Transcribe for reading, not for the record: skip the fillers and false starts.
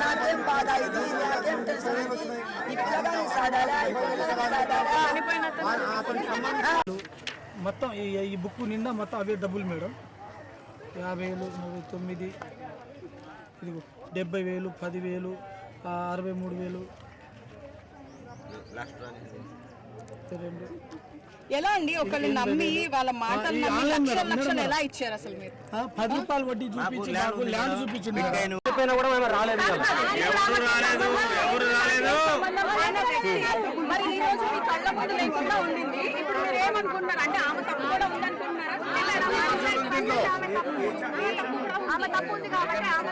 నాకేం బాధ ఇది, నాకేం టెన్షన్ ఇది, ఈ పిల్లగాని సాధారా మొత్తం ఈ బుక్ నిండా మొత్తం అవే డబ్బులు మేడం. 50,000, 39, ఇదిగో 70,000, 10,000, 63,000. ఎలా అండి ఒకళ్ళు నమ్మి వాళ్ళ మాటలు లక్షలు ఎలా ఇచ్చారు అసలు మీరు? 10 రూపాయలు వడ్డీ చూపించి నాకు ల్యాండ్ చూపించింది. మరి ఈ రోజు మీ కళ్ళ ముందు లేకుండా ఉండింది, ఇప్పుడు మీరు ఏమనుకుంటున్నారు? అంటే ఆమె తప్పు కూడా ఉందనుకుంటున్నారా? ఆమె తప్పు ఉంది కాబట్టి ఆమె